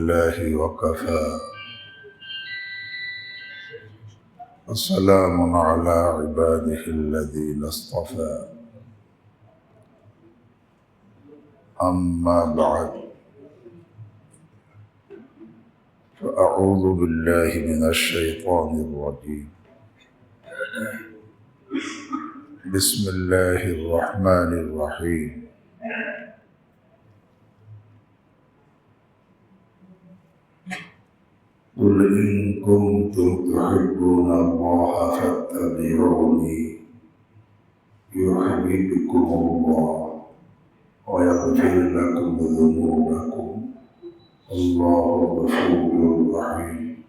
لله وكفى وسلام على عباده الذين اصطفى أما بعد فأعوذ بالله من الشيطان الرجيم بسم الله الرحمن الرحيم قل إن كنتم تحبون الله فاتبعوني يحببكم الله ويغفر لكم ذنوبكم الله غفور رحيم.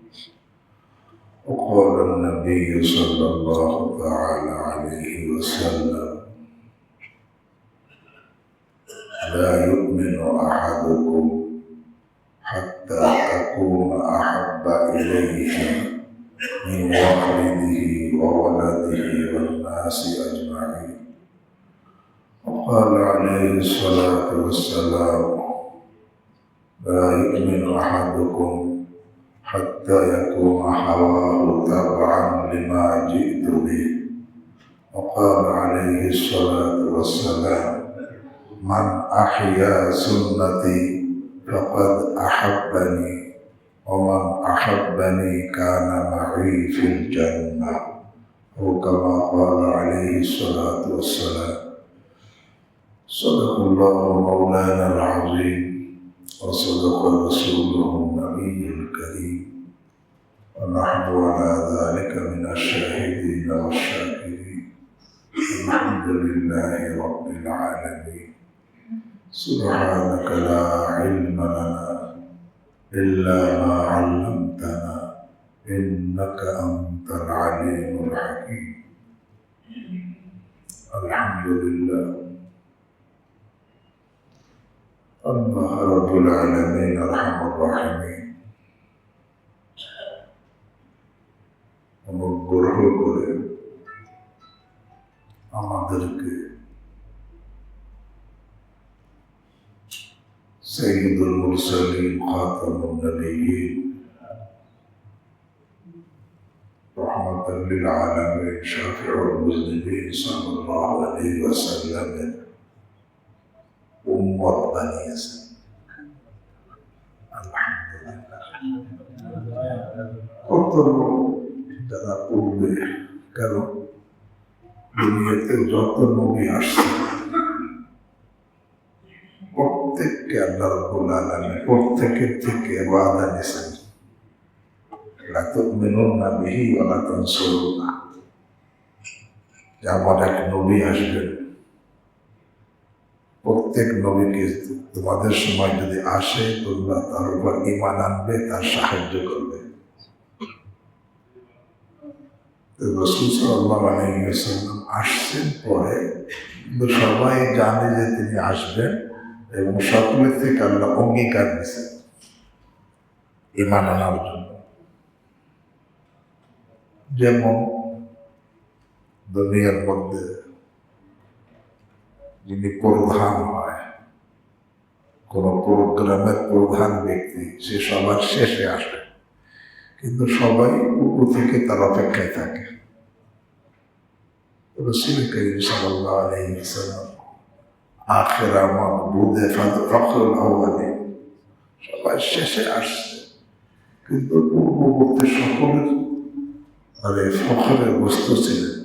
وقال النبي صلى الله تعالى عليه وسلم لا يؤمن أحدكم حتى أكون أحب إليه من والده وولده والناس أجمعين. وقال عليه الصلاة والسلام لا يؤمن أحدكم حتى يكون هواه تبعا لما جئت به. وقال عليه الصلاة والسلام من أحيا سنتي فقد أحبني ومن أحبني كان معي في الجنة أو كما قال عليه الصلاة والسلام. صدق الله مولانا العظيم وصدق رسوله النبي الكريم ونحن على ذلك من الشاهدين والشاكرين. الحمد لله رب العالمين. سبحانك لا علم لنا إلا ما علمتنا إنك أنت العليم الحكيم. الحمد لله. الله رب العالمين أرحم الراحمين অনুগ্রহ করে আমাদেরকে সাইয়্যিদুল মুরসালিন খাতামুন নবিয়্যিন রাহমাতাল লিল আলামিন শাফিউল মুজনিবিন সাল্লাল্লাহু আলাইহি ওয়াসাল্লাম উম্মত বানিয়েছেন। আলহামদুলিল্লাহ। কত যারা পূর্বে কারণ দুনিয়াতে যত নবী আসছে প্রত্যেককে আল্লাহ রাব্বুল আলামিন প্রত্যেকের থেকে ওয়াদা নিয়েছেন লা তুমিনুন্না বিহি ওয়া লা তানসুরুনা, যে আমার এক নবী আসবেন, প্রত্যেক নবীকে তোমাদের সময় যদি আসে তোমরা তার উপর ঈমান আনবে, তার সাহায্য করবে। রাসূল সাল্লাল্লাহু আলাইহি ওয়াসাল্লাম আসছেন পরে, কিন্তু সবাই জানে যে তিনি আসবেন এবং সকলের থেকে আল্লাহ অঙ্গীকার দিয়েছেন ঈমান আনার জন্য। যেমন দুনিয়ার মধ্যে যিনি প্রধান হয়, কোন প্রোগ্রামের প্রধান ব্যক্তি, সে সবার শেষে আসে, কিন্তু সবাই উপর থেকে তার অপেক্ষায় থাকে। রাসূল কারীম সাল্লাল্লাহু আলাইহি ওয়াসাল্লাম আখিরা মাবুদে ফখরুল আউয়ালিন, সবাই শেষে আসছে, কিন্তু পূর্ববর্তী সকলের ফখরের বস্তু ছিলেন।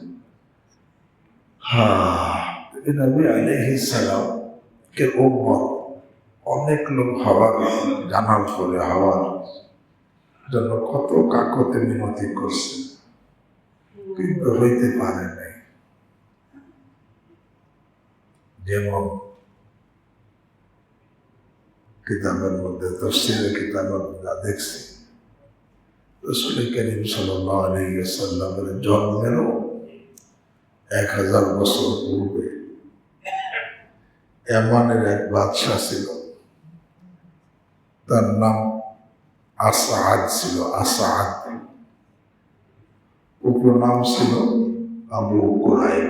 নবী আলাইহিস সালাম কে উম্মত অনেক লোক হওয়ার জানার পরে হওয়ার জন্য কত কাকতে মিনতি করছে, কিন্তু হইতে পারে নাই। যেমন কিতাবের মধ্যে তাফসীরের কিতাবের মধ্যে দেখছি রাসূল কারীম সাল্লাল্লাহু আলাইহি ওয়াসাল্লামের জন্মেরও 1000 বছর পূর্বে ইয়ামানের এক বাদশাহ ছিল, তার নাম আসাদ ছিল। আসাদ উপনাম ছিল আবু কুরাইব,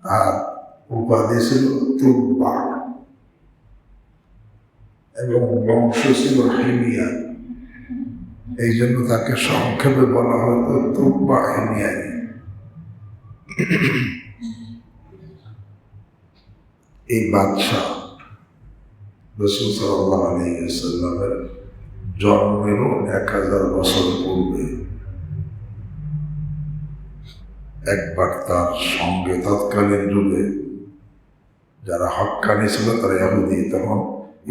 আর উপাধি ছিল তুব্বা। এবং বংশ ছিল হিমিয়ার। এই জন্য তাকে সংক্ষেপে বলা হতো তুব্বা হিমিয়ারি। এই বাদশাহ রাসূল সাল্লাল্লাহু আলাইহি ওয়াসাল্লামের জন্মেরও 1000 বছর পূর্বে একবার তার সঙ্গে তৎকালীন যুগে যারা হক্কানি ছিল তারা ইহুদি, তখন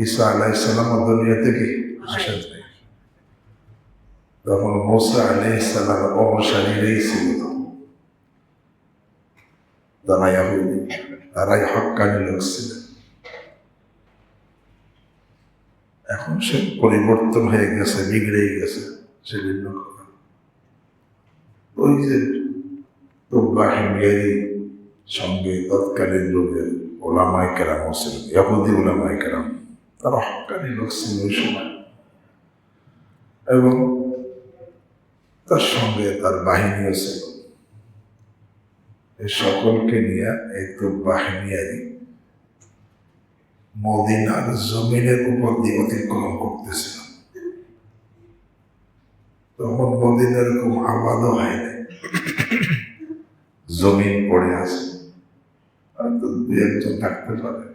ঈসা আলাইহিস সালাম দুনিয়া থেকে আসেন নাই, তখন মুসা আলাইহিস সালামের অনুসারীরাই ছিল তারা ইহুদি, তারাই হক্কানি লোক ছিলেন। এখন সে পরিবর্তন হয়ে গেছে, বিগড়ে গেছে, সে ভিন্ন কথা। ওই যে তুব্বা হিমিয়ারি সঙ্গে তৎকালীন যুগের ওলামায়ে কেরাম ছিলেন, ইহুদি ওলামায়ে কেরাম, তারা হক্কানি লোক ছিল ওই সময়, এবং তার সঙ্গে তার বাহিনীও ছিল। এই সকলকে নিয়ে এই তুব্বা হিমিয়ারি মদিনার জমিনের উপর দিয়ে অতিক্রম করতেছিল। তখন মদিনা এরকম আবাদও হয়নি, জমিন পড়ে আছে, হয়তো দুই একজন থাকতে পারে।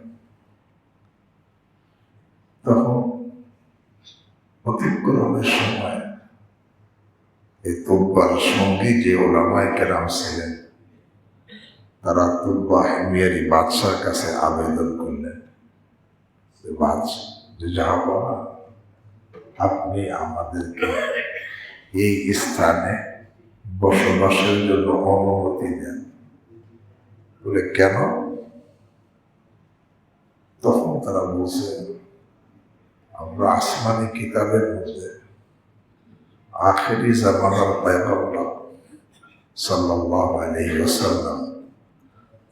তখন অতিক্রমের সময় এই তুব্বার সঙ্গী যে ওলামায়ে কেরাম ছিলেন, তারা তুব্বা হিমিয়ারি বাদশার কাছে আবেদন করলেন যে জাহাপনা, আপনি আমাদেরকে এই স্থানে বসবাসের জন্য অনুমতি দেন। বলে কেন? তখন তারা বলছে, আমরা আসমানি কিতাবের মধ্যে আখেরি জামানার পয়গম্বর সাল্লাল্লাহু আলাইহি ওয়াসাল্লাম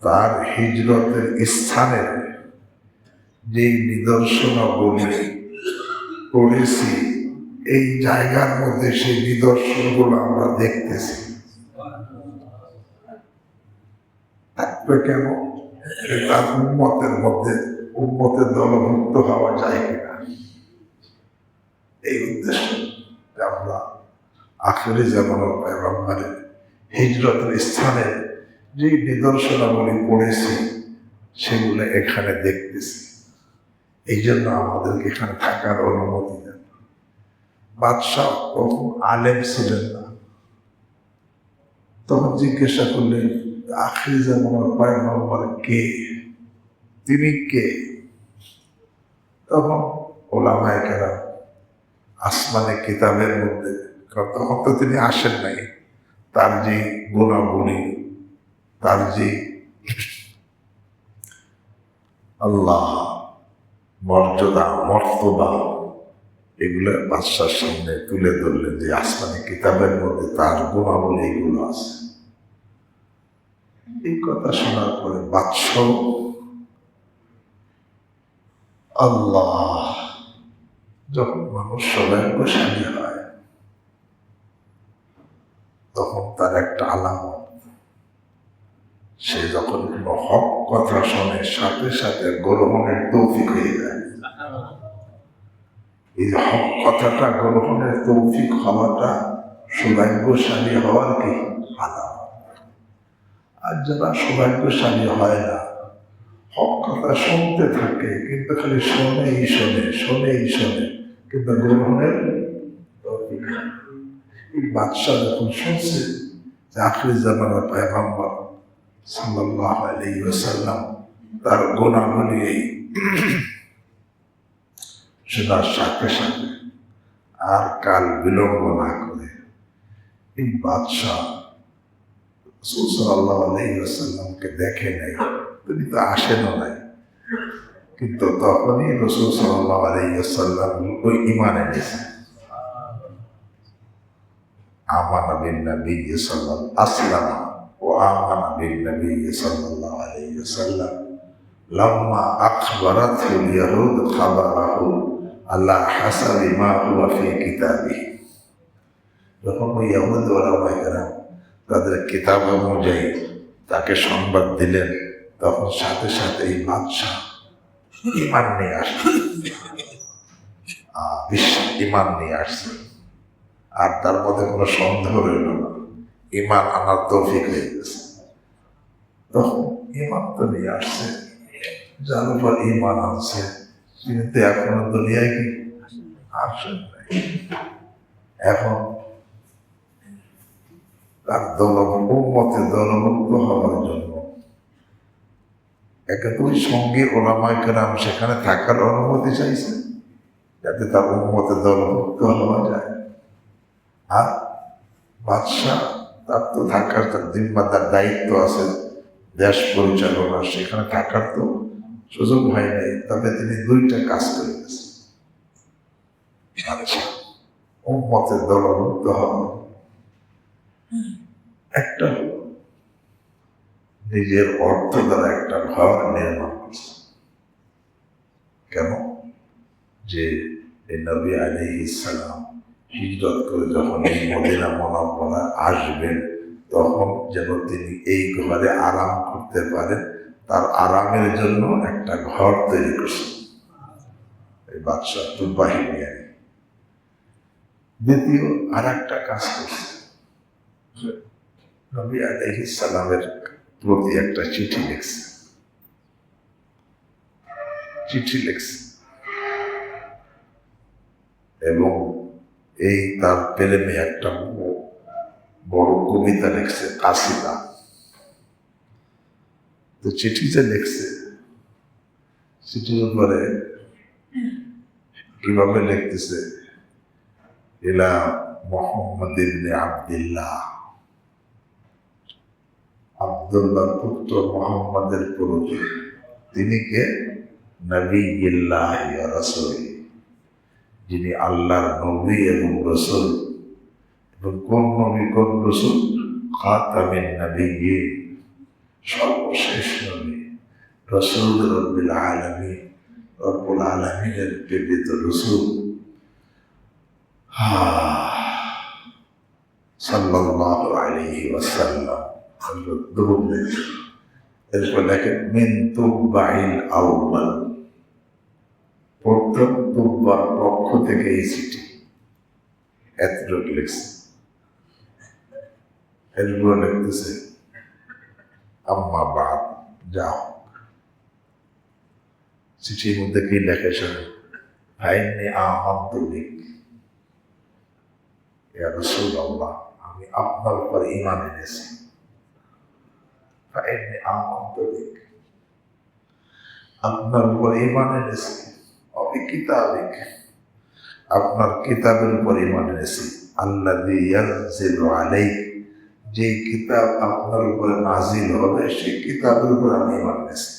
তার হিজরতের স্থানের যে নিদর্শনাবলী পড়েছি, এই জায়গার মধ্যে সেই নিদর্শনগুলো আমরা দেখতেছি। থাকবে কেন? তার উম্মতের মধ্যে উম্মতের দলভুক্ত হওয়া যায় কিনা, এই উদ্দেশ্য যে আমরা আখিরি জামানার পয়গম্বরের হিজরতের স্থানের যে নিদর্শনাবলী পড়েছি সেগুলো এখানে দেখতেছি, এই জন্য আমাদেরকে এখানে থাকার অনুমতি দেন। বাদশাহ তখন আলেম ছিলেন না, তখন জিজ্ঞাসা করলেন আখিরি জামানার পয়গম্বর কে, তিনি কে? তখন ওলামায়ে কেরাম আসমানে কিতাবের মধ্যে, তখন তো তিনি আসেন নাই, তার যে গুণাবলী, তার যে আল্লাহ মর্যাদা মর্তবা, এগুলো বাদশার সামনে তুলে ধরলেন যে আসমানি কিতাবের মধ্যে তার গুণাবলী এগুলো আছে। এই কথা শোনার পরে বাদশাহ আল্লাহ, যখন মানুষ সৌভাগ্যশালী হয় তখন তার একটা আলামত, সে যখন কোনো হক কথা শোনে সাথে সাথে গ্রহণের তৌফিক হয়ে যায়। এই হক কথাটা গ্রহণের তৌফিক হওয়াটা সৌভাগ্যশালী হওয়ার কি আলামত। আর যারা সৌভাগ্যশালী হয় না, হক কথা শুনতে থাকে কিন্তু খালি শোনেই শোনে, কিন্তু গ্রহণের তৌফিক। এই বাদশাহ যখন শুনছে যে আখিরি জামানার পয়গম্বর সাল্লাল্লাহু আলাইহি ওয়াসাল্লাম তার গুণাবলী এই, শোনার সাথে সাথে আর কাল বিলম্ব না করে এই বাদশাহ রাসূল সাল্লাল্লাহু আলাইহি ওয়াসাল্লামকে দেখে নাই, তিনি তো আসেনও নাই, কিন্তু তখনই রাসূল সাল্লাল্লাহু আলাইহি ওয়াসাল্লাম ওই ঈমান এনেছে। আমানা বিন নবী সাল্লাল্লাহু আসলামা ওয়া আমানা বিন নবী সাল্লাল্লাহু আলাইহি ওয়াসাল্লাম লাম্মা আখবারাতুল ইয়াহুদ খাবারাহু আলা হাসাবি মা হুয়া ফি কিতাবিহি। যখন ওই ইয়াহুদ ওলামায়ে কেরাম তাদের কিতাব অনুযায়ী তাকে সংবাদ দিলেন, তখন সাথে সাথে এই বাদশাহ ঈমান নিয়ে আসলেন। ইমান নিয়ে আসছে, আর তার মধ্যে কোনো সন্দেহ রইল না, ইমান আনার তৌফিক হয়ে গেছে। তখন ইমান তো নিয়ে আসছে, যার উপর ইমান আনছে কিন্তু এখনো দুনিয়ায় কি আসেন নাই। এখন তার উম্মতে দলভুক্ত হওয়ার জন্য একেবারে সঙ্গে ওলামায়ে কেরাম সেখানে থাকার অনুমতি চাইছে, যাতে তার উম্মতে দলভুক্ত হওয়া যায়। আর বাদশাহ তার তো থাকার, তার জিম্মাদার দায়িত্ব আছে দেশ পরিচালনা, সেখানে থাকার তো সুযোগ হয় নাই। তবে তিনি দুইটা কাজ করে গেছেন। আচ্ছা, উম্মতের দলভুক্ত হওয়া একটা হলো নিজের অর্থ দ্বারা একটা ঘর নির্মাণ করছে। কেন? যে এই নবী আলাইহিস সালাম হিজরত করে যখন এই মদিনা মুনাওয়ারায় আসবেন, তখন যেন তিনি এই ঘরে আরাম করতে পারেন, তার আরামের জন্য একটা ঘর তৈরি করছেন এই বাদশাহ বাহিনী। দ্বিতীয় আর একটা কাজ করছে, নবী আলাইহিস সালামের প্রতি একটা চিঠি লিখছে এবং এই তার প্রেমে একটা বড় কবিতা লিখছে, কাসিদা। তো চিঠি যে লিখছে, চিঠির উপরে কিভাবে লিখতেছে, ইলা মুহাম্মদ ইবনে আব্দুল্লাহ, আব্দুল্লাহর পুত্র মুহাম্মদের প্রতি, তিনি কে? নবিয়্যুল্লাহ ওয়া রাসূল, যিনি আল্লাহর নবী এবং রাসূল। এবং কোন নবী কোন রাসূল? খাতামিন নবিয়্যিন, সর্বশেষ নবী, রাসূল রব্বিল আলামিন, রব্বুল আলামিনের প্রেরিত রাসূল সাল্লাল্লাহু আলাইহি ওয়াসাল্লাম। এরপর দেখেন মিন তুব্বাইল আউয়াল, প্রথম তুব্বার পক্ষ থেকে এই চিঠি, এতটুকু লিখছে। এরপর লিখতেছে আম্মা বাদ, যাও। চিঠির মধ্যে কি লেখে শোনো, ফাইন্নী আমানতু বিক ইয়া রাসূলুল্লাহ, আমি আপনার উপর ঈমান এনেছি। ফাইন্নী আমানতু বিক, আপনার উপর ঈমান এনেছি। কিতাবিক, আপনার কিতাবের উপর ঈমান এনেছি। আল্লাযী ইয়ানজিলু আলাইক, যে কিতাব আপনার উপরে নাজিল হবে সেই কিতাবের উপর আমি ঈমান এনেছি।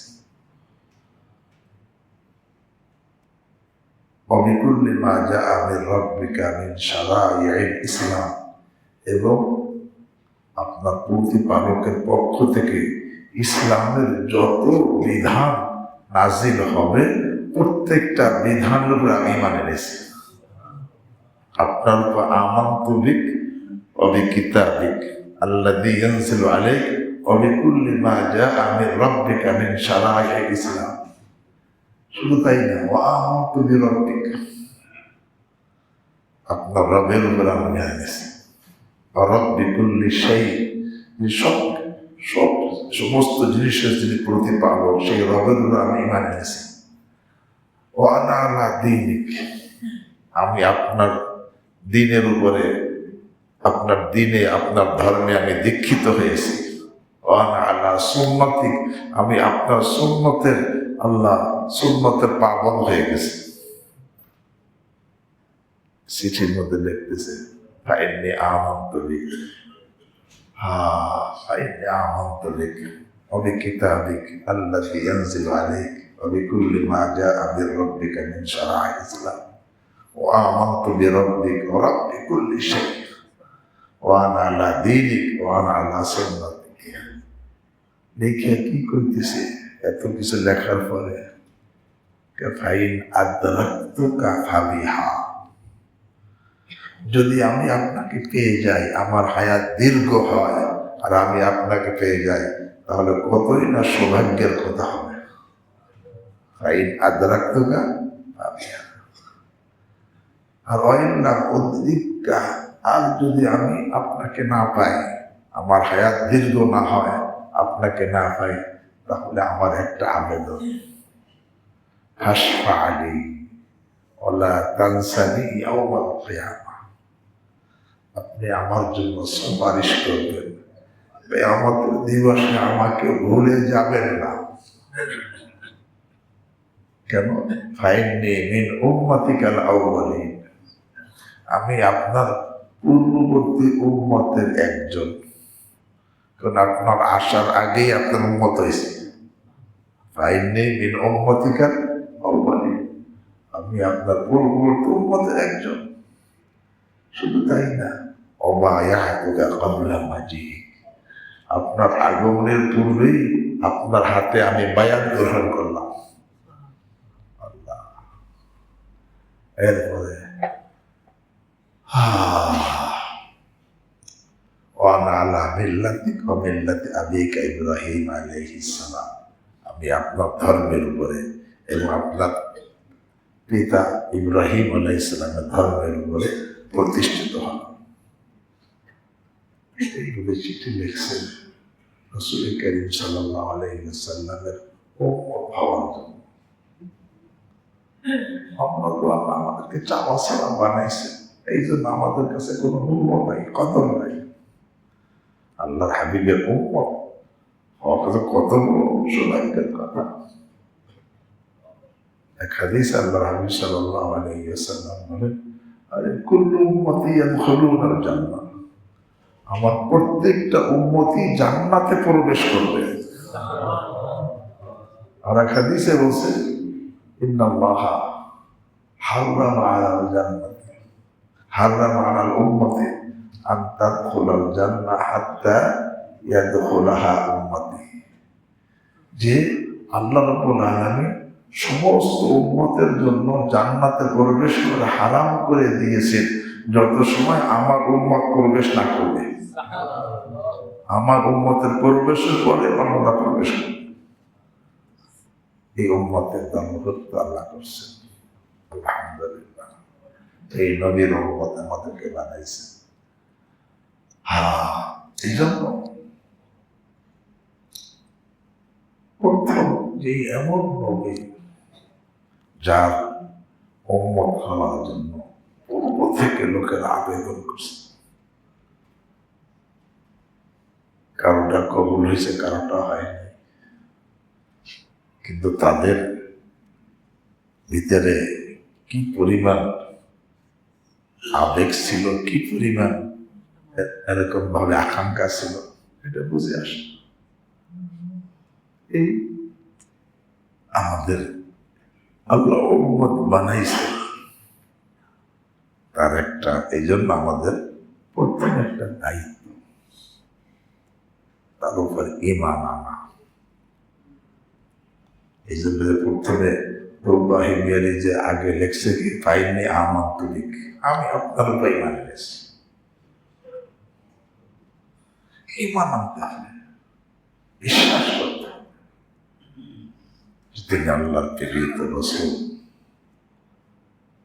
ওয়াবিকুল্লি মা জাআ মির রাব্বিকা মিন শারাইইল ইসলাম, এবং আপনার প্রতিপালকের পক্ষ থেকে ইসলামের যত বিধান নাজিল হবে প্রত্যেকটা বিধানের উপর আমি ঈমান এনেছি। আপনার উপর আমানতু বিক ওয়া বিকিতাবিক আল্লাযী ইয়ানজিলু আলাইক ওয়া বিকুল্লি মা জাআ মির রাব্বিকা মিন শারাইইল ইসলাম। শুধু তাই না, ওয়া আমানতু বিরাব্বিক, আপনার রবের উপর আমি ঈমান এনেছি। ওয়া রাব্বি কুল্লি শাই, সমস্ত জিনিসের যিনি প্রতিপালক সেই রবের উপর আমি ঈমান এনেছি। ওয়া আনা আলা দীনিক, আমি আপনার দ্বীনের উপরে, আপনার দ্বীনে, আপনার ধর্মে আমি দীক্ষিত হয়েছি। ওয়া আনা আলা সুন্নতিক, আমি আপনার সুন্নতের, আল্লাহ সুন্নতের পাবন হয়ে গেছে। চিঠির মধ্যে লিখতেছে ফাইন্নী আমানতু বিক, ফাইন্নী আমানতু বিক ওয়া বিকিতাবিক আল্লাযী ইয়ানজিলু আলাইক ওয়া বিকুল্লি মা জাআ মির রাব্বিকা মিন শারাইইল ইসলাম ওয়া আমানতু বিরাব্বিক ওয়া রাব্বি কুল্লি শাই ওয়া আনা আলা দীনিক ওয়া আনা আলা সুন্নতিক। লিখে কি করতেছে এত কিছু লেখার পরে, ফাইন আদরাকতুকা ফাবিহা, যদি আমি আপনাকে পেয়ে যাই, আমার হায়াত দীর্ঘ হয় আর আমি আপনাকে পেয়ে যাই, তাহলে কতই না সৌভাগ্যের কথা হবে। ফাইন আদরাকতুকা ফাবিহা, আর অয়নার অধিকা, আর যদি আমি আপনাকে না পাই, আমার হায়াত দীর্ঘ না হয়, আপনাকে না পাই, তাহলে আমার একটা আবেদন, হাসফা আলী ওলা তানসানি ইয়াউমাল কিয়ামাহ, আপনি আমার জন্য সুপারিশ করবেন, কিয়ামতের দিবসে আমাকে ভুলে যাবেন না। কেন? ফাইন্নি মিন উম্মাতিকাল আউয়ালিন, আমি আপনার পূর্ববর্তী উম্মতের একজন, কারণ আপনার আসার আগেই আপনার উম্মত হয়েছে। ফাইন্নি মিন উম্মাতিকাল আউয়ালিন, আমি আপনার পূর্ববর্তী উম্মতের একজন। শুধু তাই না, ওয়াবায়াতুকা ক্বাবলা মাজিইক, আপনার আগমনের পূর্বেই আপনার হাতে আমি বায়াত গ্রহণ করলাম। আল্লাহ। এরপরে ওয়ানা আলা মিল্লাতিকা ওয়া মিল্লাতি আবিকা ইব্রাহিম আলাইহিস সালাম, আমি আপনার ধর্মের উপরে এবং আপনার পিতা ইব্রাহিম আলাইহিস সালামের ধর্মের উপরে প্রতিষ্ঠিত হন। এইগুলো চিঠি লিখছেন রাসূল কারীম সাল্লাল্লাহু আলাইহি ওয়াসাল্লামের উম্মত হওয়ার জন্য। আমরা তো আল্লাহ আমাদেরকে চাওয়া ছাড়া বানাইছে, এই জন্য আমাদের কাছে কোনো মূল্য নাই, কদর নাই। আল্লাহর হাবিবের উম্মত হওয়া কত বড় সৌভাগ্যের কথা। এক হাদিস আল্লাহর হাবিব সাল্লাল্লাহু আলাইহি ওয়াসাল্লাম বলেন, আরে কুল্লু উম্মতি ইয়াদখুলুনাল জান্নাহ, আমার প্রত্যেকটা উম্মতি জান্নাতে প্রবেশ করবে। আর এক হাদিসে বলছে, ইন্নাল্লাহা হাররামা আলাল জান্নাতি হাররামা আলাল উম্মতি আন তাদখুলাল জান্নাহ হাত্তা ইয়াদখুলাহা উম্মতি, যে আল্লাহ রাব্বুল আলামিন সমস্ত উম্মতের জন্য জান্নাতে প্রবেশ করে হারাম করে দিয়েছেন যত সময় আমার উম্মত প্রবেশ না করবে। আমার উম্মতের প্রবেশের পরে অন্যরা প্রবেশ করবে। এই উম্মতের দাম্পত্য আল্লাহ করছেন, আলহামদুলিল্লাহ। এই নবীর উম্মত আমাদেরকে বানাইছে। এই জন্য প্রথম যে এমন নবী যার উম্মত হওয়ার জন্য পূর্ব থেকে লোকেরা আবেদন করছে, কারোটা কবুল হয়েছে, কারোটা হয়নি, কিন্তু তাদের ভিতরে কি পরিমাণ আবেগ ছিল, কি পরিমাণ এরকম ভাবে আকাঙ্ক্ষা ছিল, এটা বুঝে আসে। এই আমাদের আল্লাহ উম্মত বানাইছে, তার একটা, এই জন্য আমাদের প্রথম একটা দায়িত্ব তার উপর ঈমান আনা। এই জন্য প্রথমে ইব্রাহিম যে আগে লেখছে কি, ফাইন্নি আমানতু বিক, আমি আপনার উপর ঈমান এনেছি। ঈমান আনতে হবে, বিশ্বাস করতে হবে তিনি আল্লাহর প্রেরিত রাসূল।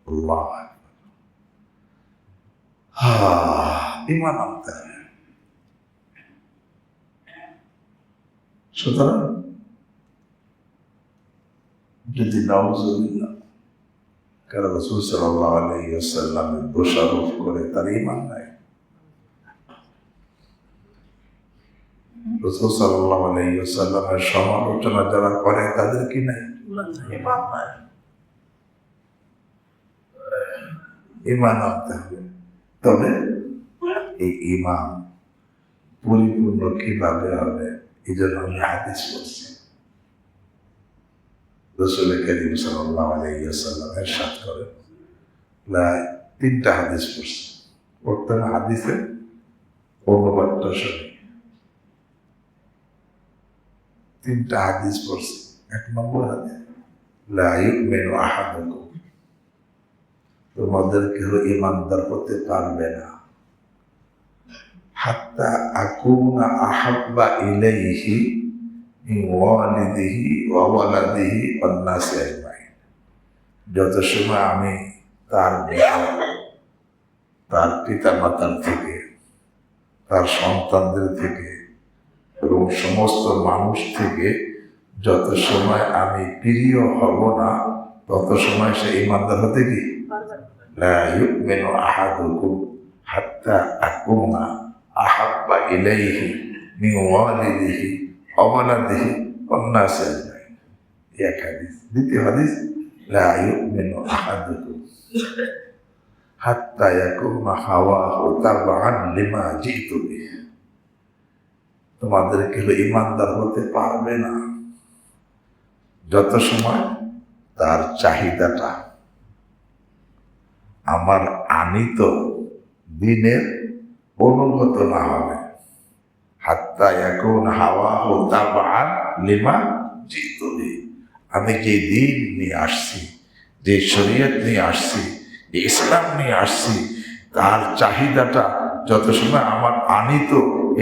আল্লাহ ঈমান আনতে হবে। সুতরাং যদি নাউজুবিল্লাহ কারো রাসূল সাল্লাল্লাহু আলাইহি ওয়াসাল্লামের দোষারোপ করে, তার ঈমান নাই। রাসূল সাল্লাল্লাহু আলাইহি ওয়াসাল্লামের সমালোচনা যারা করে, তাদের কি নাই? ঈমান নাই। ঈমান আনতে হবে। তবে এই ঈমান পরিপূর্ণ কিভাবে হবে, এই জন্য আমি হাদিস পড়ছি। রাসূল কারীম সাল্লাল্লাহু আলাইহি ওয়াসাল্লাম ইরশাদ করেন, তিনটা হাদিস পড়ছি, প্রত্যেক হাদিসের অনুবাদটা শুনি। তিনটা হাদিস পড়ছি। এক নম্বর হাদিস, লা ইউমিনু আহাদুকুম, তোমাদের কেউ ঈমানদার হতে পারবে না, হাত্তা আকুনা আহাব্বা ইলাইহি মিন ওয়ালিদিহি ওয়া ওয়ালাদিহি ওয়ান নাসি আজমাইন, যত সময় আমি তার তার পিতা মাতার থেকে, তার সন্তানদের থেকে এবং সমস্ত মানুষ থেকে যত সময় আমি প্রিয় হব না, তত সময় সে ইমানদার হতে কি লা ইউমিনু আহাদুকুম হাত্তা আকুনা আহাব্বা ইলাইহি মিন ওয়ালিদিহি ওয়া ওয়ালাদিহি ওয়ান নাসি আজমাইন। এক হাদিস। দ্বিতীয় হাদিস, লা ইউমিনু আহাদুকুম হাত্তা ইয়াকুনা হাওয়াহু তাবআন লিমা জিতু বিহি। তোমাদের কেউ ইমানদার হতে পারবে না যত সময় তার চাহিদাটা আমার আনিত দিনের অনুগত না হবে। হাত্তা ইয়াকুনা হাওয়াহু তাবআন লিমা জিতু বিহি। আমি যে দিন নিয়ে আসছি, যে শরীয়ত নিয়ে আসছি, যে ইসলাম নিয়ে আসছি, তার চাহিদাটা যত সময় আমার আনিত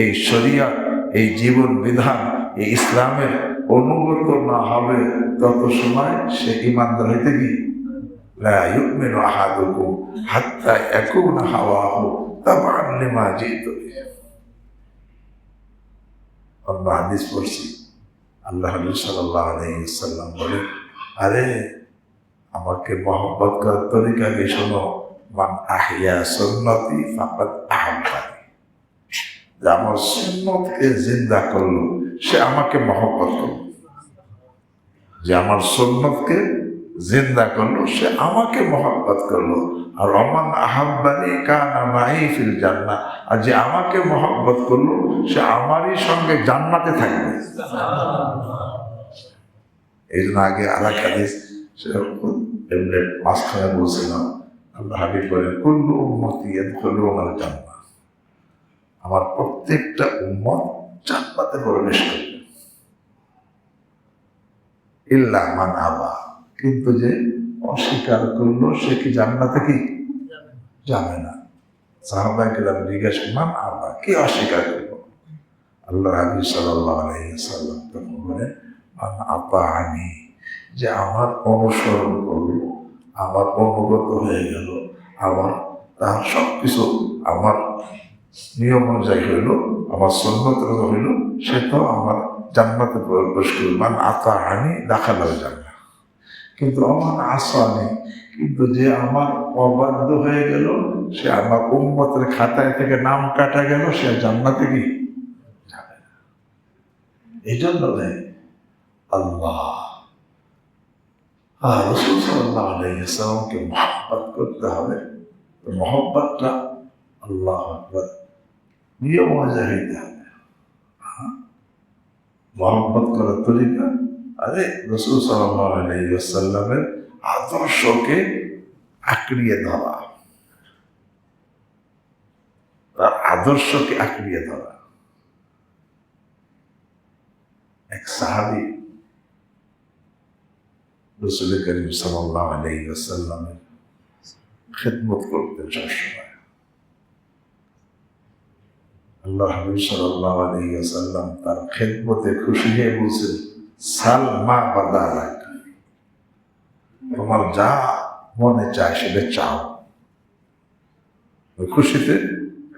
এই শরীয়ত, এই জীবন বিধান, এই ইসলামের অনুগত না হবে, তত সময় সে ইমানদার হইতে কি লা ইউমিনু আহাদুকুম হাত্তা ইয়াকুনা হাওয়াহু তাবআন লিমা জিতু বিহি। আমরা হাদিস পড়ছি, আল্লাহ নবী সাল্লাল্লাহু আলাইহি ওয়াসাল্লাম বলেন, আরে আমাকে মহব্বত করার তরিকাকে শোনো, মান আহইয়া সুন্নতি ফাকাদ আহাব্বানি। যে আমার সুন্নতকে জিন্দা করলো সে আমাকে মহব্বত করলো। যে আমার সুন্নতকে জিন্দা করলো সে আমাকে মহব্বত করলো। আর ওমান আহাব্বানি কানা মাই ফিল জান্নাহ। আর যে আমাকে মহব্বত করলো সে আমারই সঙ্গে জান্নাতে থাকবে। এই জন্য আগে আর এক হাদিস এমনি মাঝখানে বলছিলাম, আল্লাহ হাবিব বলেন, কুল্লু উম্মতি ইয়াদখুলুনাল জান্নাহ। আমার প্রত্যেকটা উম্মত জান্নাতে প্রবেশ করবে, ইল্লা মান আবা। কিন্তু যে অস্বীকার করলো সে কি জান্নাতে কি যাবে না। সাহাবায়ে কেরাম জিজ্ঞেস মান আবা, কি অস্বীকার করলো? আল্লাহ হাবিব সাল্লাল্লাহু আলাইহি ওয়াসাল্লাম তখন বলেন, মান আতাআনি, যে আমার অনুসরণ করলো, আমার অনুগত হয়ে গেল, আমার তার সবকিছু আমার নিয়ম অনুযায়ী হইল, আমার সুন্নত হইল, সে তো আমার জান্নাতে প্রবেশ করল। মান আতাআনি দাখালাল জান্নাহ। কিন্তু আমার আসানি, কিন্তু যে আমার অবাধ্য হয়ে গেল, সে আমার উম্মতের খাতায় থেকে নাম কাটা গেল, সে জান্নাতে কি যাবে না। এই জন্য আল্লাহ রাসূল সাল্লাল্লাহু আলাইহি ওয়াসাল্লামকে মহব্বত করতে হবে। তো মহব্বতটা আল্লাহু আকবার নিয়ম অনুযায়ী হইতে হবে। মহব্বত করার তরিকা, আরে রাসূল সাল্লাল্লাহু আলাইহি ওয়াসাল্লামের আদর্শকে আঁকড়িয়ে ধরা, তার আদর্শকে আঁকড়িয়ে ধরা। এক সাহাবী রাসূল করিম সাল্লাল্লাহু আলাইহি ওয়াসাল্লামের খিদমত করতেন সবসময়। আল্লাহ হাবিব সাল্লাল্লাহু আলাইহি ওয়াসাল্লাম তার খিদমতে খুশি হয়ে বলছেন, সাল মা বাদালাক, তোমার যা মনে চায় সেটা চাও। ওই খুশিতে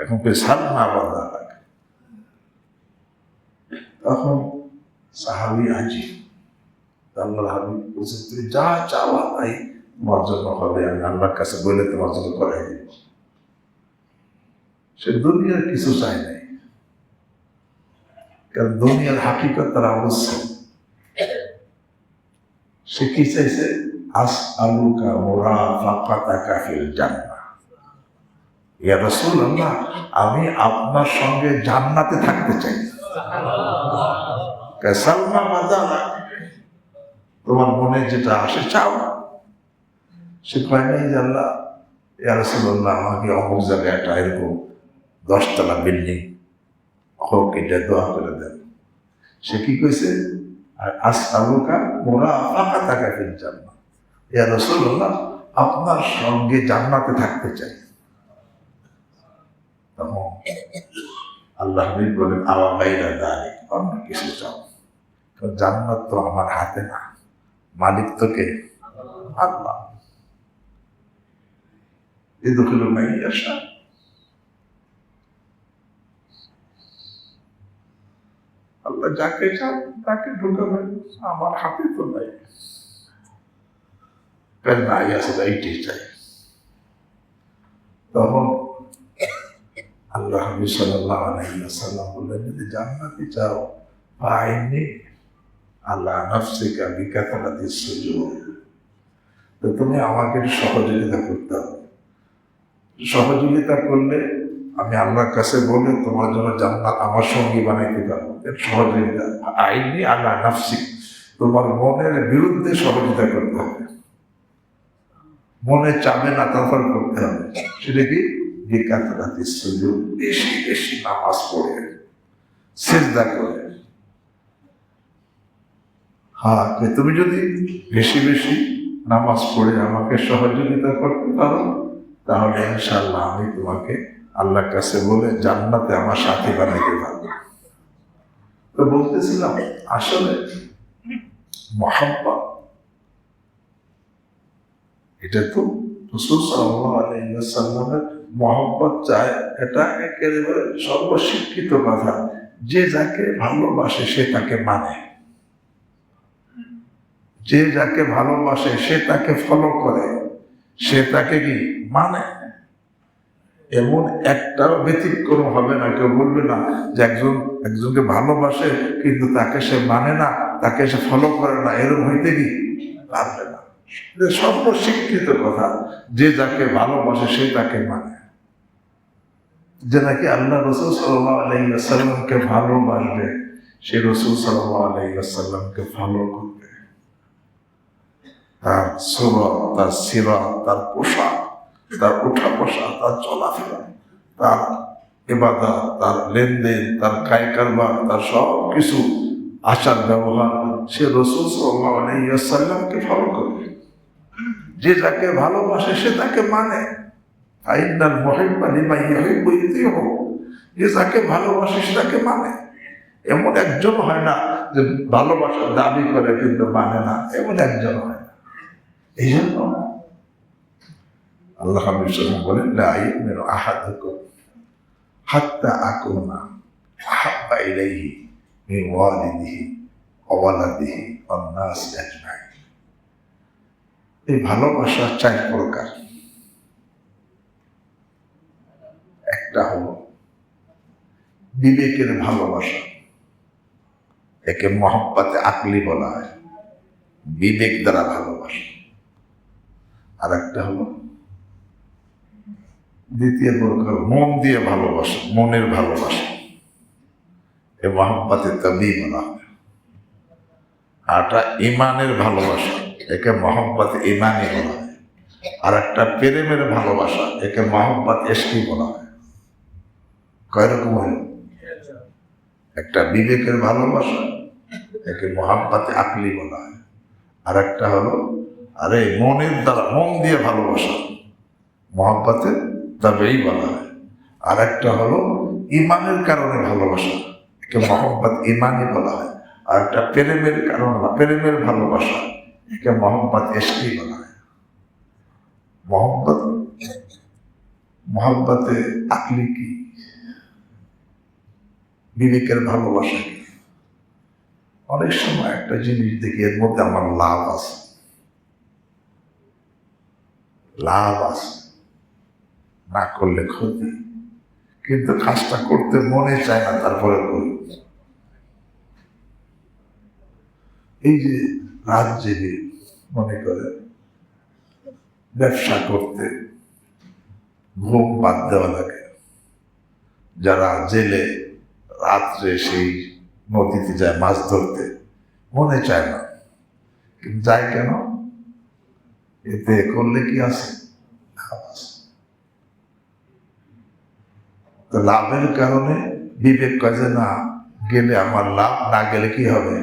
এখন সাল মা বাদালাক। তখন সাহাবী হাজির, আল্লাহ হাবিব বলছেন, তুমি যা চাওয়া তাই তোমার জন্য হবে, আমি আল্লাহর কাছে বলে তোমার জন্য করাই দিব। সে দুনিয়ার কিছু চায় নাই, কারণ দুনিয়ার হাকিকত তারা অবশ্যই। সে কি চাইছে? আসআলুকা মুরাফাকাতাকা ফিল জান্নাহ। ইয়া রাসূলুল্লাহ, আমি আপনার সঙ্গে জান্নাতে থাকতে চাই। সালমা মাদানা, তোমার মনে যেটা আসে চাও। সে কয় নাই যে আল্লাহ, ইয়া রাসূলুল্লাহ, আমাকে অমুক জায়গায় একটা এরকম 10 তলা বিল্ডিং হোক, এটা দোয়া করে দেন। সে কি কইছে? আসআলুকা মুরাফাকাতাকা ফিল জান্নাহ। ইয়া রাসূলুল্লাহ, আপনার সঙ্গে জান্নাতে থাকতে চাই। তখন আল্লাহ হাবিব বলেন, আওয়া গায়রা যালিক, অন্য কিছু চাও। কারণ জান্নাত তো আমার হাতে না, মালিক তো কে? আল্লাহ। ইদখুলু মান ইয়াশা যাকে চান তাকে ঢুকাবেন, আমার হাতে তো নাই। নাই আসলে এইটাই চাই। তখন আল্লাহ নবী সাল্লাল্লাহু আলাইহি ওয়াসাল্লাম বললেন, যদি জান্নাতি চাও ফাইনি আলা নাফসিকা বিকাথরাতিস সুজুদ, তো তুমি আমাকে সহযোগিতা করতে হবে। সহযোগিতা করলে আমি আল্লাহর কাছে বলে তোমার জন্য জান্নাত আমার সঙ্গী বানাইতে পারবো। সহযোগিতা আইনি আলা নাফসিক, তোমার মনের বিরুদ্ধে সহযোগিতা করতে হবে। মনে চাবে না তারপর করতে হবে। সেটা কি? বিকাথরাতিস সুজুদ, বেশি বেশি নামাজ পড়ে, সিজদা করে। হ্যাঁ, তুমি যদি বেশি বেশি নামাজ পড়ে আমাকে সহযোগিতা করতে পারো, তাহলে ইনশাআল্লাহ আমি তোমাকে আল্লাহর কাছে বলে জান্নাতে আমার সাথী বানাইতে পারবো। তো বলতেছিলাম, আসলে মহাব্বত এটা তো রাসূল সাল্লাল্লাহু আলাইহি ওয়াসাল্লামের মহব্বত চায়, এটা একেবারে সর্বশিক্ষিত কথা। যে যাকে ভালোবাসে সে তাকে মানে, যে যাকে ভালোবাসে সে তাকে ফলো করে, সে তাকে কি মানে। এমন একটাও ব্যতিক্রম হবে না। কেউ বলবে না যে একজনকে ভালোবাসে কিন্তু তাকে সে মানে না, তাকে সে ফলো করে না, এরকম হইতে কি পারবে না। সর্বশিক্ষিত কথা, যে যাকে ভালোবাসে সে তাকে মানে। যে নাকি আল্লাহ রাসূল সাল্লাল্লাহু আলাইহি ওয়াসাল্লামকে ভালোবাসবে, সে রাসূল সাল্লাল্লাহু আলাইহি ওয়াসাল্লামকে ফলো করবে। তার সুরত, তার সিরাত, তার পোশাক, তার উঠা বসা, তার চলাফেরা, তার ইবাদত, তার লেনদেন, তার কায় কারবার, তার সব কিছু আচার ব্যবহার, সে রাসূল সাল্লাল্লাহু আলাইহি ওয়াসাল্লামকে ফলো করবে। যে যাকে ভালোবাসে সে তাকে মানে। আইনাল মুহিব্বা লিমান ইউহিব্বু ইউতিহু, যে যাকে ভালোবাসে সে তাকে মানে। এমন একজন হয় না যে ভালোবাসার দাবি করে কিন্তু মানে না, এমন একজন হয় না। এই জন্য আল্লাহ হাবিব সাল্লাল্লাহু বলেন, লা ইউমিনু আহাদুকুম হাত্তা আকুনা আহাব্বা ইলাইহি মিন ওয়ালিদিহি ওয়া ওয়ালাদিহি ওয়ান নাস আজমাইন। এই ভালোবাসা 4 প্রকার। একটা হলো বিবেকের ভালোবাসা, একে মহব্বতে আকলি বলা হয়, বিবেক দ্বারা ভালোবাসা। আর একটা হলো দ্বিতীয় প্রকার মন দিয়ে ভালোবাসা, মনের ভালোবাসা, এ মহব্বতে তাবি বলা হয়। আরটা ইমানের ভালোবাসা, একে মহব্বতে ইমানি বলা হয়। আর একটা প্রেমের ভালোবাসা, একে মহব্বত ইশকি বলা হয়। কয় রকম হল? একটা বিবেকের ভালোবাসা, একে মহব্বতে আকলি বলা হয়। আর একটা হলো মনের দ্বারা, মন দিয়ে ভালোবাসা, মহব্বতে তাবেই বলা হয়। আর একটা হলো ইমানের কারণে ভালোবাসা, একে মহব্বত ইমানি বলা হয়। আর একটা প্রেমের কারণে, প্রেমের ভালোবাসা, একে মহব্বত ইশকি বলা হয়। মহব্বতে আকলি কি? বিবেকের ভালোবাসা কি? অনেক সময় একটা জিনিস দেখি এর মধ্যে আমার লাভ আছে, লাভ আছে, না করলে ক্ষতি, কিন্তু কাজটা করতে মনে চায় না, তারপরে করি। এই যে রাত জেগে মনে করে ব্যবসা করতে ঘুম বাদ দেওয়া লাগে, যারা জেলে রাত্রে সেই নদীতে যায় মাছ ধরতে, মনে চায় না, কিন্তু যায় কেন? এতে করলে কি আছে? লাভ আছে। তো লাভের কারণে বিবেক কয় যে না গেলে আমার লাভ, না গেলে কি হবে?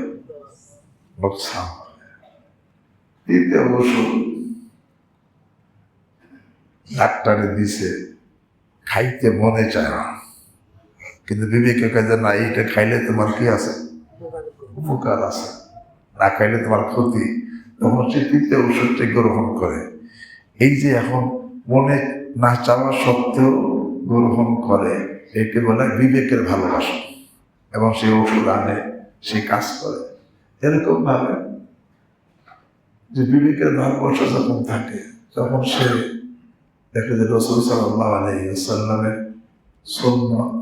লোকসান হবে। তৃতীয় ওষুধ ডাক্তারে দিছে, খাইতে মনে চায় না, কিন্তু বিবেকে কয় যে না এইটা খাইলে তোমার কি আছে? উপকার আছে, না খাইলে তোমার ক্ষতি। তখন সে তৃতীয় ওষুধটি গ্রহণ করে। এই যে এখন মনে না চাওয়া সত্ত্বেও গ্রহণ করে, একে বলে বিবেকের ভালোবাসা। এবং সে ওষুধ আনে, সে কাজ করে। এরকম ভাবে যে বিবেকের ভারবর্ষ যখন থাকে, তখন সে দেখে যে রাসূল সাল্লাল্লাহু আলাইহি ওয়াসাল্লামের সুন্নাত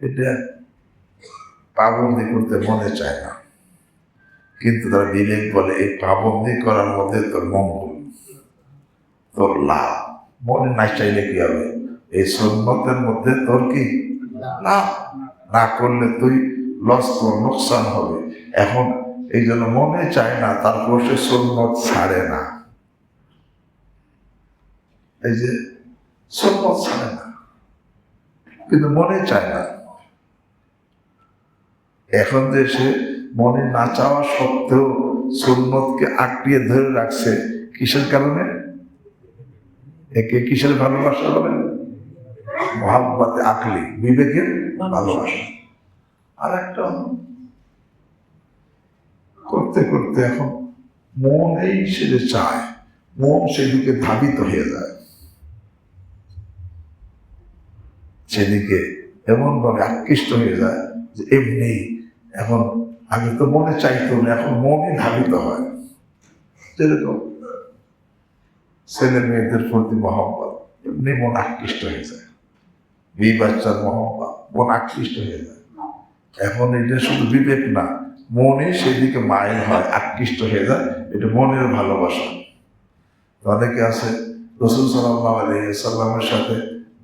এটা পাবন্দি করতে মনে চায় না, কিন্তু তার বিবেক বলে এই পাবন্দি করার মধ্যে তোর মঙ্গল, তোর লাভ। মনে না চাইলে কি হবে? এই সুন্নতের মধ্যে তোর কি লাভ, না করলে তুই লস, তোর লোকসান হবে। এখন এই জন্য মনে চায় না, তারপর সে সুন্নত ছাড়ে না। এই যে সুন্নত ছাড়ে না, কিন্তু মনে চায় না। এখন যে সে মনে না চাওয়া সত্ত্বেও সুন্নতকে আঁকড়িয়ে ধরে রাখছে, কিসের কারণে? একে কিসের ভালোবাসা বলেন? মহাব্বতে আকলি, বিবেকের ভালোবাসা। আর একটা করতে করতে এখন মনেই সে যে চায়, মন সেদিকে ধাবিত হয়ে যায়, সেদিকে এমন ভাবে আকৃষ্ট হয়ে যায় যে এমনি এখন, আগে তো মনে চাইতো না, এখন মনই ধাবিত হয়। যেরকম ছেলে মেয়েদের প্রতি মহব্বত, এমনি মন আকৃষ্ট হয়ে যায়। এই বাচ্চার মহব্বত, মন আকৃষ্ট হয়ে যায়। এখন এটা শুধু বিবেক না, মনে সেদিকে মাইল হয়, আকৃষ্ট হয়ে যায়। এটা মনের ভালোবাসা। অনেকে আছে রাসূল সাল্লাল্লাহু আলাইহি ওয়াসাল্লামের সাথে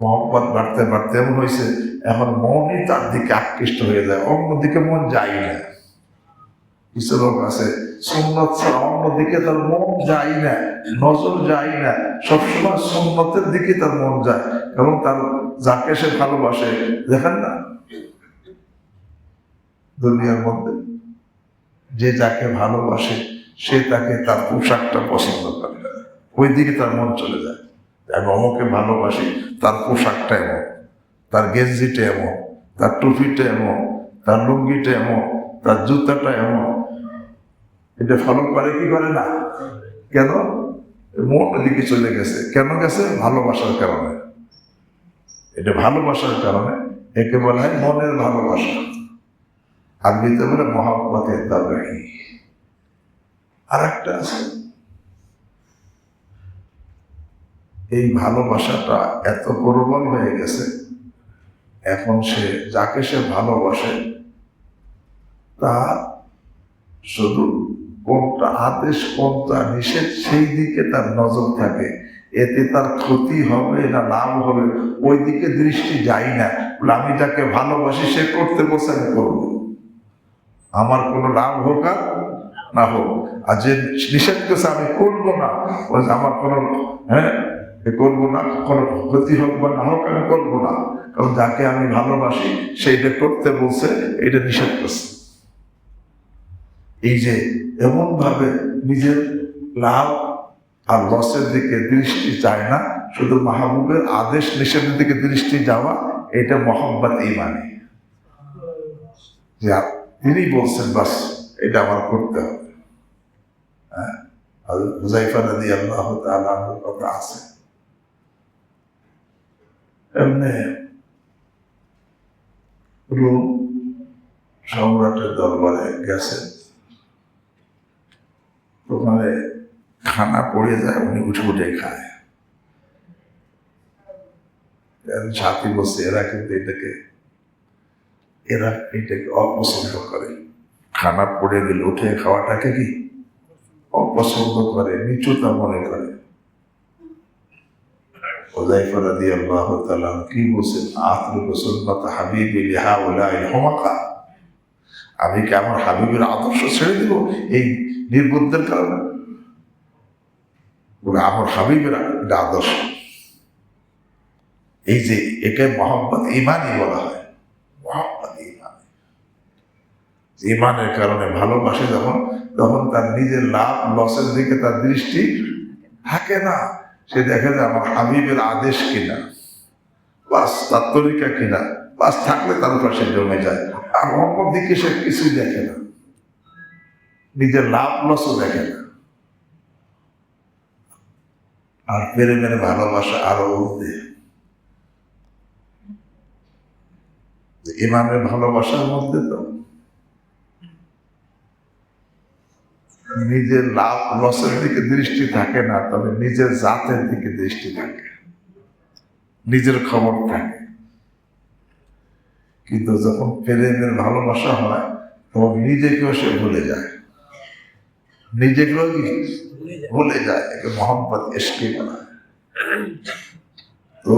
মহব্বত বাড়তে বাড়তে এমন হয়েছে, এখন মনই তার দিকে আকৃষ্ট হয়ে যায়, অন্যদিকে মন যায় না। কিছু লোক আছে সুন্নত ছাড়া অন্যদিকে তার মন যায় না, নজর যায় না, সবসময় সুন্নতের দিকে তার মন যায়, এবং তার যাকে সে ভালোবাসে, দেখেন না দুনিয়ার মধ্যে যে যাকে ভালোবাসে সে তাকে তার পোশাকটা পছন্দ করে, ওই দিকে তার মন চলে যায়। আমি অমুকে ভালোবাসি, তার পোশাকটা এমন, তার গেঞ্জিটা এমন, তার টুপিটা এমন, তার লুঙ্গিটা এমন, তার জুতাটা এমন। এটা ফলো করে কি করে না? কেন? মন ওদিকে চলে গেছে। কেন গেছে? ভালোবাসার কারণে। এটা ভালোবাসার কারণে, একে বলা হয় মনের ভালোবাসা। আরবিতে বলে মহাব্বতের দাবি। আর একটা আছে, এই ভালোবাসাটা এত প্রবল হয়ে গেছে, এখন সে যাকে সে ভালোবাসে তার শুধু কোনটা আদেশ কোনটা নিষেধ সেই দিকে তার নজর থাকে। এতে তার ক্ষতি হবে না লাভ হবে ওই দিকে দৃষ্টি যায় না। আমি যাকে ভালোবাসি সে করতে বসে আমি করবো, আমার কোনো লাভ হোক আর না হোক। আর যে নিষেধ করছে আমি করবো না, আমার কোনো করবো না, কোনো ক্ষতি হোক বা না হোক আমি করবো না, কারণ যাকে আমি ভালোবাসি সেইটা করতে বলছে, এটা নিষেধ করছে। এই যে এমন ভাবে নিজের লাভ আর লসের দিকে দৃষ্টি চায় না, শুধু মাহবুবের আদেশ নিষেধের দিকে দৃষ্টি যাওয়া, এটা মহব্বত ঈমানি। যে তিনি বলছেন বাস এটা আমার করতে হবে। হুযায়ফা রাদিয়াল্লাহু তাআলা আনহুর কথা আছে, এমনি রোম সম্রাটের দরবারে গেছেন, ওখানে খানা পড়ে যায়, উনি উঠে উঠে খায়। সাথী বলছে এরা কিন্তু এটাকে অপছন্দ করে, খানা পড়ে গেলে উঠে খাওয়াটাকে কি অপছন্দ করে, নিচুতা মনে করে। হুযায়ফা রাদিয়াল্লাহু তাআলা কি বলছেন? আতরুকু সুন্নাত হাবিবি লিহাউলাই হুমাকা, আমি কি আমার হাবিবের আদর্শ ছেড়ে দিব এই নির্বুদ্ধের কারণে? আমার হাবিবের আদর্শ, এই যে একে মহব্বত ঈমানি বলা হয়। মহব্বত ঈমানি, ঈমানের কারণে ভালোবাসে তখন তার নিজের লাভ লসের দিকে তার দৃষ্টি থাকে না। সে দেখে যে আমার হাবিবের আদেশ কিনা, বাস তার তরিকা কিনা, বাস থাকলে তার উপর সে জমে যায়। আর অন্যদিকে সে কিছুই দেখে না, নিজের লাভ লসও দেখে না। আর প্রেমের ভালোবাসা আরো উঠবে, ইমানের ভালোবাসার মধ্যে তো নিজের লাভ লসের দিকে দৃষ্টি থাকে না, তবে নিজের জাতের দিকে দৃষ্টি থাকে, নিজের খবর থাকে। কিন্তু যখন প্রেমের ভালোবাসা হয় তখন নিজেকেও সে ভুলে যায়, নিজেকেও ভুলে যায়, একে মোহাম্মদ এসকে বলা। তো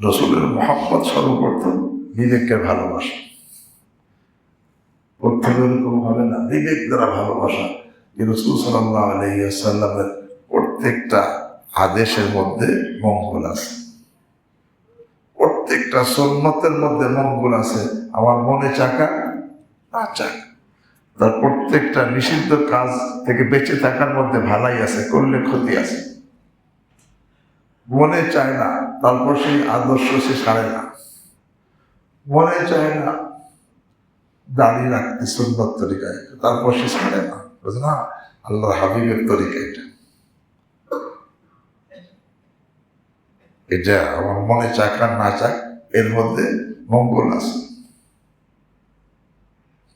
রসুলের মোহাম্মদ সর্বপ্রথম নিজেকে ভালোবাসা, প্রথম এরকম হবে না, বিবেক দ্বারা ভালোবাসা। রসুল সাল্লাল্লাহু আলাইহি ওয়াসাল্লামের প্রত্যেকটা আদেশের মধ্যে মঙ্গল আছে, প্রত্যেকটা সুন্নতের মধ্যে মঙ্গল আছে। আমার মনে চাকা না চাক, তার প্রত্যেকটা নিষিদ্ধ কাজ থেকে বেঁচে থাকার মধ্যে ভালাই আছে, করলে ক্ষতি আছে। মনে চায় না, তারপর সেই আদর্শ সে ছাড়ে না। মনে চায় না দাঁড়িয়ে রাখতে সুন্নত তরিকায়, তারপর সে ছাড়ে না, বুঝে না আল্লাহর হাবিবের তরিকা এটা। এটা আমার মনে চাক আর না চাক, এর মধ্যে মঙ্গল আছে।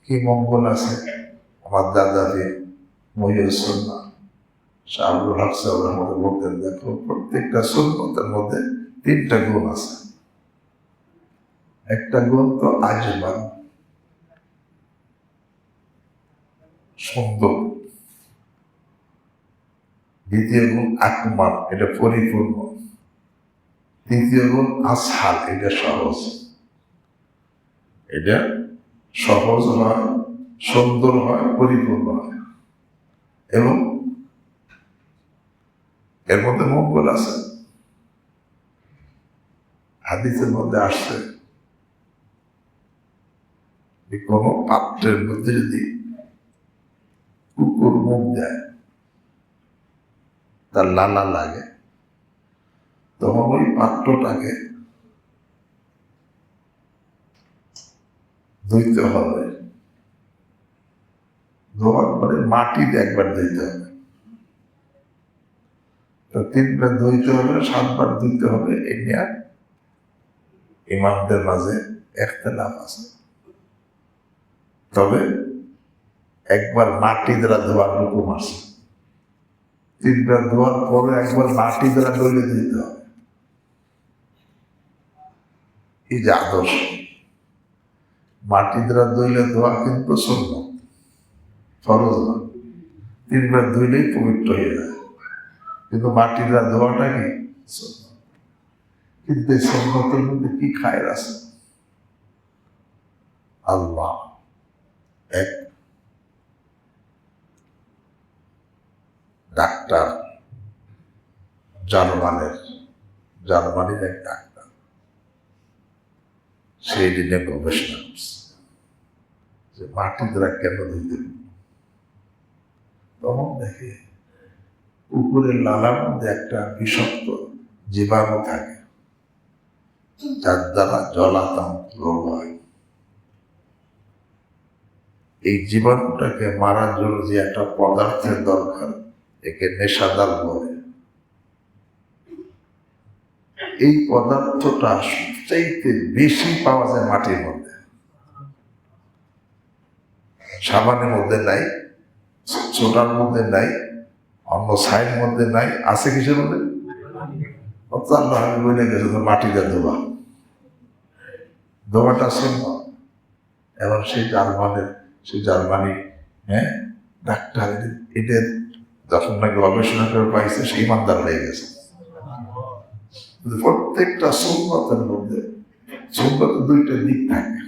কি মঙ্গল আছে? আমার দাদাদের মহিউল সুন্নাহ শাহ আব্দুল হক সাহেব রহমতুল্লাহ বলতেন, দেখো প্রত্যেকটা সুন্নতের মধ্যে 3টা গুণ আছে। একটা গুণ তো আজমান, সুন্দর। দ্বিতীয় গুণ আকমাল, এটা পরিপূর্ণ। তৃতীয় গুণ আসহাল, এটা সহজ। এটা সহজ হয়, সুন্দর হয়, পরিপূর্ণ হয়, এবং এর মধ্যে মঙ্গল আছে। হাদিসের মধ্যে আসছে কোনো পাত্রের মধ্যে যদি কুকুর মুখ দেয়, তার লালা লাগে, তখন ওই পাত্রটাকে ধুইতে হবে। ধোয়ার পরে মাটিতে একবার ধুইতে হবে, তো 3বার ধুইতে হবে, 7বার ধুইতে হবে। এই নিয়ে ইমামদের মাঝে ইখতিলাফ আছে। তবে একবার মাটি দ্বারা ধোয়ার হুকুম আছে, 3বার ধোয়ার পরে একবার মাটি দ্বারা ডলে দিতে হবে। এই যে আদর্শ, মাটি দ্বারা ধুইলে ধোয়া কিন্তু সুন্নাত, ফরজ না। 3বার ধুইলেই পবিত্র হয়ে যায়, কিন্তু মাটি দ্বারা ধোয়াটা কি সুন্নাত। কিন্তু এই সুন্নতের মধ্যে কি খায়ের আছে? আল্লাহ এক। ডাক্তার, জার্মানির এক ডাক্তার, সেই দিনে গবেষণা করছে যে মাটি দ্বারা কেন ধুইতে। তখন দেখে কুকুরের লালার মধ্যে একটা বিষাক্ত জীবাণু থাকে, যার দ্বারা জলাতঙ্ক রোগ হয়। এই জীবাণুটাকে মারার জন্য যে একটা পদার্থের দরকার, একে নেশাদার বলে। এই পদার্থটা সবচাইতে বেশি পাওয়া যায় মাটির মধ্যে, সাবানের মধ্যে নাই, সোডার মধ্যে নাই, অন্য ছাইয়ের মধ্যে নাই, আছে কিসের মধ্যে? বলে গেছে তো মাটিতে ধোয়াটা সুন্নাত। এবং সেই জার্মানি ডাক্তার এটা যখন নাকি গবেষণা করে পাইছে, সে ইমানদার হয়ে গেছে। প্রত্যেকটা সুন্নতের মধ্যে সুন্নতের 2টা দিক থাকে।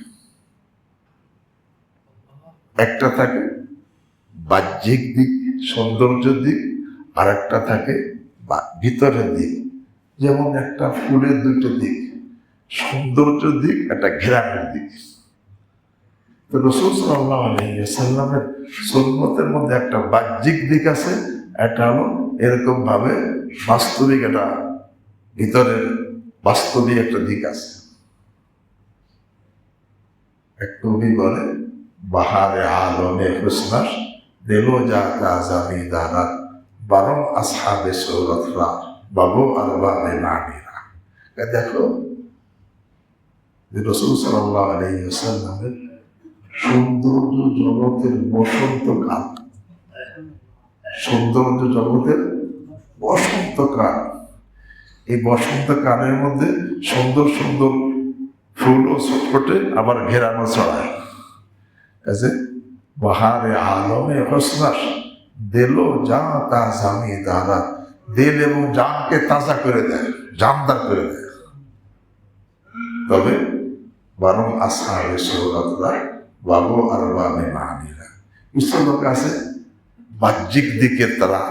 একটা থাকে বাহ্যিক দিক, সৌন্দর্য দিক, আর একটা থাকে ভিতরের দিক। যেমন একটা ফুলের 2টা দিক, সৌন্দর্য দিক, একটা ঘেরানোর দিক। তো রাসূল সাল্লাল্লাহু আলাইহি ওয়াসাল্লামের সুন্নতের মধ্যে একটা বাহ্যিক দিক আছে, একটা হলো এরকম ভাবে বাস্তবিক, একটা ভিতরের বাস্তবিক একটা দিক আছে। এক কবি বলে, বাহারে আলমে হুসনাস দিলো জাতা জামিদারাত বারং আসহাবে সৌরতরা বাবু আরবাবে নানিরা। দেখো যে রাসূল সাল্লাল্লাহু আলাইহি ওয়াসাল্লামের সৌন্দর্য জগতের বসন্তকাল, সৌন্দর্য জগতের বসন্তকাল। এই বসন্তকালের মধ্যে সুন্দর সুন্দর ফুলও ফোটে, আবার ঘেরানো ছড়ায়। বাহারে আলমে হোসনাস দিলো যা তা জামি দারা, দিল এবং জানকে তাজা করে দেয়, জানদার করে দেয়। তবে বরং আসহাবে সৌরাতরা বাবু আর বামে মাহানিরা, কিছু লোক আছে বাহ্যিক দিকে তারা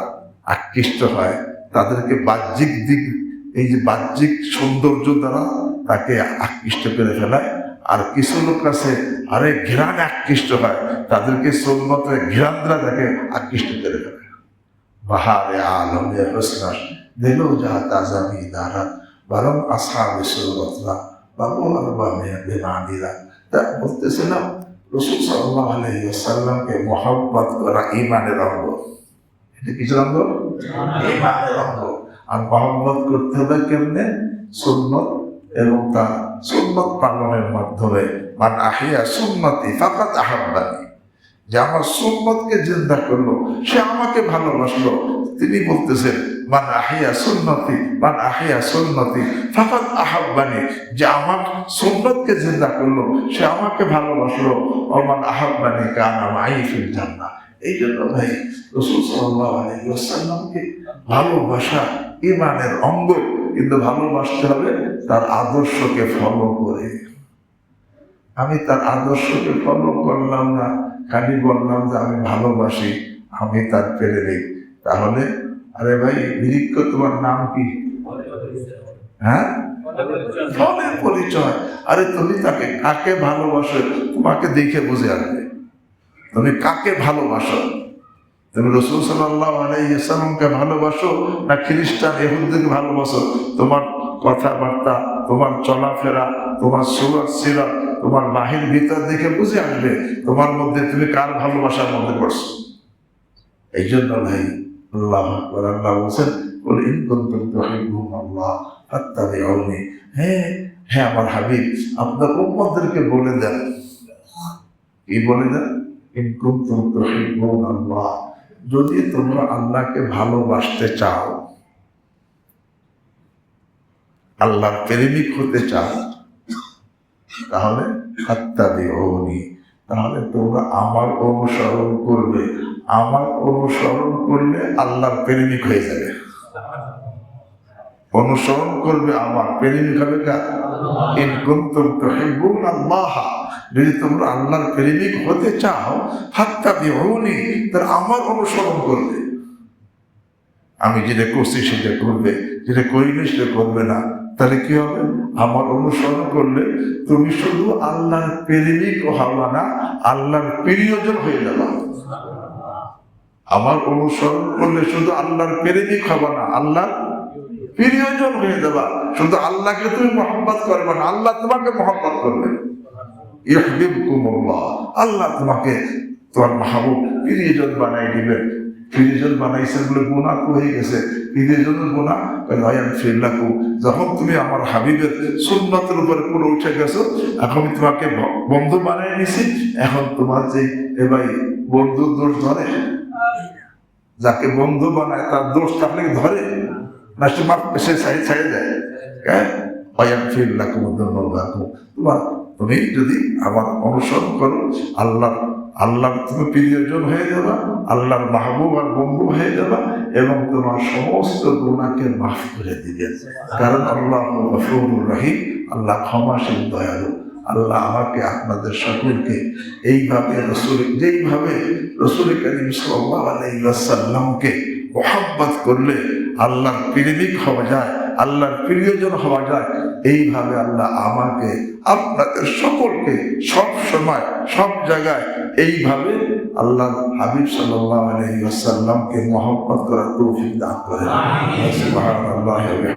আকৃষ্ট হয়, তাদেরকে বাহ্যিক দিক, এই যে বাহ্যিক সৌন্দর্য দ্বারা তাকে আকৃষ্ট করে ফেলায়। আর কিছু লোক আছে আরে ঘেরানে আকৃষ্ট হয়, তাদেরকে সুন্নতের ঘেরান দ্বারা তাকে আকৃষ্ট করে ফেলে। বাহারে আলমে হোসনাস দিলো যা তাজামি দারা বরং আসহাবে সৌরাতরা বাবু আর বামে মাহানিরা। তা বলতেছিলাম রাসূল সাল্লাল্লাহু আলাইহি ওয়াসাল্লামকে মহব্বত করা ঈমানের অঙ্গ। এটা কিসের অঙ্গ? ঈমানের অঙ্গ। আর মহব্বত করতে হবে কেমনে? সুন্নত এবং তার সুন্নত পালনের মাধ্যমে। মান আহিয়া সুন্নতি ফাকাদ আহাব্বানি, যে আমার সুন্নতকে জিন্দা করলো সে আমাকে ভালোবাসলো। তিনি বলতেছেন মান আহিয়া সুন্নতি, মান আহিয়া সুন্নতি ফাকাদ আহাব্বানি, যে আমার সুন্নতকে জিন্দা করলো সে আমাকে ভালোবাসলো। ওমান আহাব্বানি কানা মাই ফিল জান্নাহ। এই জন্য ভাই রাসূল সাল্লাল্লাহু আলাইহি ওয়াসাল্লামকে ভালোবাসা ঈমানের অঙ্গ, কিন্তু ভালোবাসতে হবে তার আদর্শকে ফলো করে। আমি তার আদর্শকে ফলো করলাম না, খালি বললাম যে আমি ভালোবাসি, আমি তার প্রেমিক, তাহলে আরে ভাই নিরীক্ষ তোমার নাম কি? হ্যাঁ, ফলের পরিচয়। আরে তুমি তাকে কাকে ভালোবাসো তোমাকে দেখে বুঝে আসবে তুমি কাকে ভালোবাসো। তুমি রাসূল সাল্লাল্লাহু আলাইহি ওয়াসাল্লামকে ভালোবাসো না খ্রিস্টান ইহুদিকে ভালোবাসো, তোমার কথাবার্তা, তোমার চলাফেরা, তোমার সুরত সিরাত, তোমার বাহির ভিতর দেখে বুঝে আসবে তোমার মধ্যে তুমি কার ভালোবাসার মধ্যে পড়ছো। এই জন্য ভাই আল্লাহ আল্লাহ বলছেন বলে ইন কুনতুম তুহিব্বুনাল্লাহ ফাত্তাবিউনি। হ্যাঁ হ্যাঁ আমার হাবিব আপনার উম্মতদেরকে বলে দেন, কি বলে দেন? ইন কুনতুম তুহিব্বুনাল্লাহ, যদি তোমরা আল্লাহকে ভালোবাসতে চাও, আল্লাহর প্রেমিক হতে চাও, তাহলে ফাত্তাবিউনি, তাহলে তোমরা আমার অনুসরণ করবে। আমার অনুসরণ করলে আল্লাহর প্রেমিক হয়ে যাবে। অনুসরণ করবে আমার, প্রেমিক হবে কার? ইন কুনতুম তুহিব্বুনাল্লাহ, যদি তোমরা আল্লাহর প্রেমিক হতে চাও ফাত্তাবিউনি, তাহলে আমার অনুসরণ করবে। আমি যেটা করছি সেটা করবে, যেটা করিনি সেটা করবে না। তাহলে কি হবে? আমার অনুসরণ করলে তুমি শুধু আল্লাহর প্রেমিক হবা না, আল্লাহর প্রিয়জন হয়ে যাবা। আমার অনুসরণ করলে শুধু আল্লাহর প্রেমিক হবা না, আল্লাহর প্রিয়জন হয়ে যাবা। শুধু আল্লাহকে তুমি মহব্বত করবে না, আল্লাহ তোমাকে মহব্বত করবে। ইউহিব্বুকুমুল্লাহ, আল্লাহ তোমাকে তোমার মাহবুব প্রিয়জন বানাই দিবেন। প্রিয়জন বানাইছেন বলে গুনাহ হয়ে গেছে, প্রিয়জনের গুনাহ নয়ন ফিরলাকু। যখন তুমি আমার হাবিবের সুন্নতের উপরে পুরো উঠে গেছো, এখন তোমাকে বন্ধু বানাই নিছি। এখন তোমার যে ভাই বন্ধু দোষ ধরে, যাকে বন্ধু বানায় তার দোষ থাকলে ধরে না, সে ছেড়ে দেয়। হ্যাঁ, নয়ন ফিরলাকু তোমার, তুমি যদি আমার অনুসরণ করো আল্লাহর তুমি প্রিয়জন হয়ে যাবা, আল্লাহর মাহবুব আর বন্ধু হয়ে যাবা, এবং তোমার সমস্ত গুনাহকে মাফ করে দিবেন। কারণ আল্লাহ গফুরুর রহিম, আল্লাহ ক্ষমাশীল দয়ালু। আল্লাহ আমাকে আপনাদের সকলকে এইভাবে যেইভাবে রাসূল করিম সাল্লাল্লাহু আলাইহি ওয়াসাল্লামকে মুহাব্বত করলে আল্লাহর প্রেমিক হওয়া যায়, আল্লাহর প্রিয়জন হওয়া যায়, এইভাবে আল্লাহ আমাকে আপনাদের সকলকে সব সময় সব জায়গায় এইভাবে আল্লাহ হাবিব সাল্লাল্লাহু আলাইহি ওয়াসাল্লামকে মুহাব্বত করার তৌফিক দান করেন। সুবহানাল্লাহি ওয়া বিহামদিহি।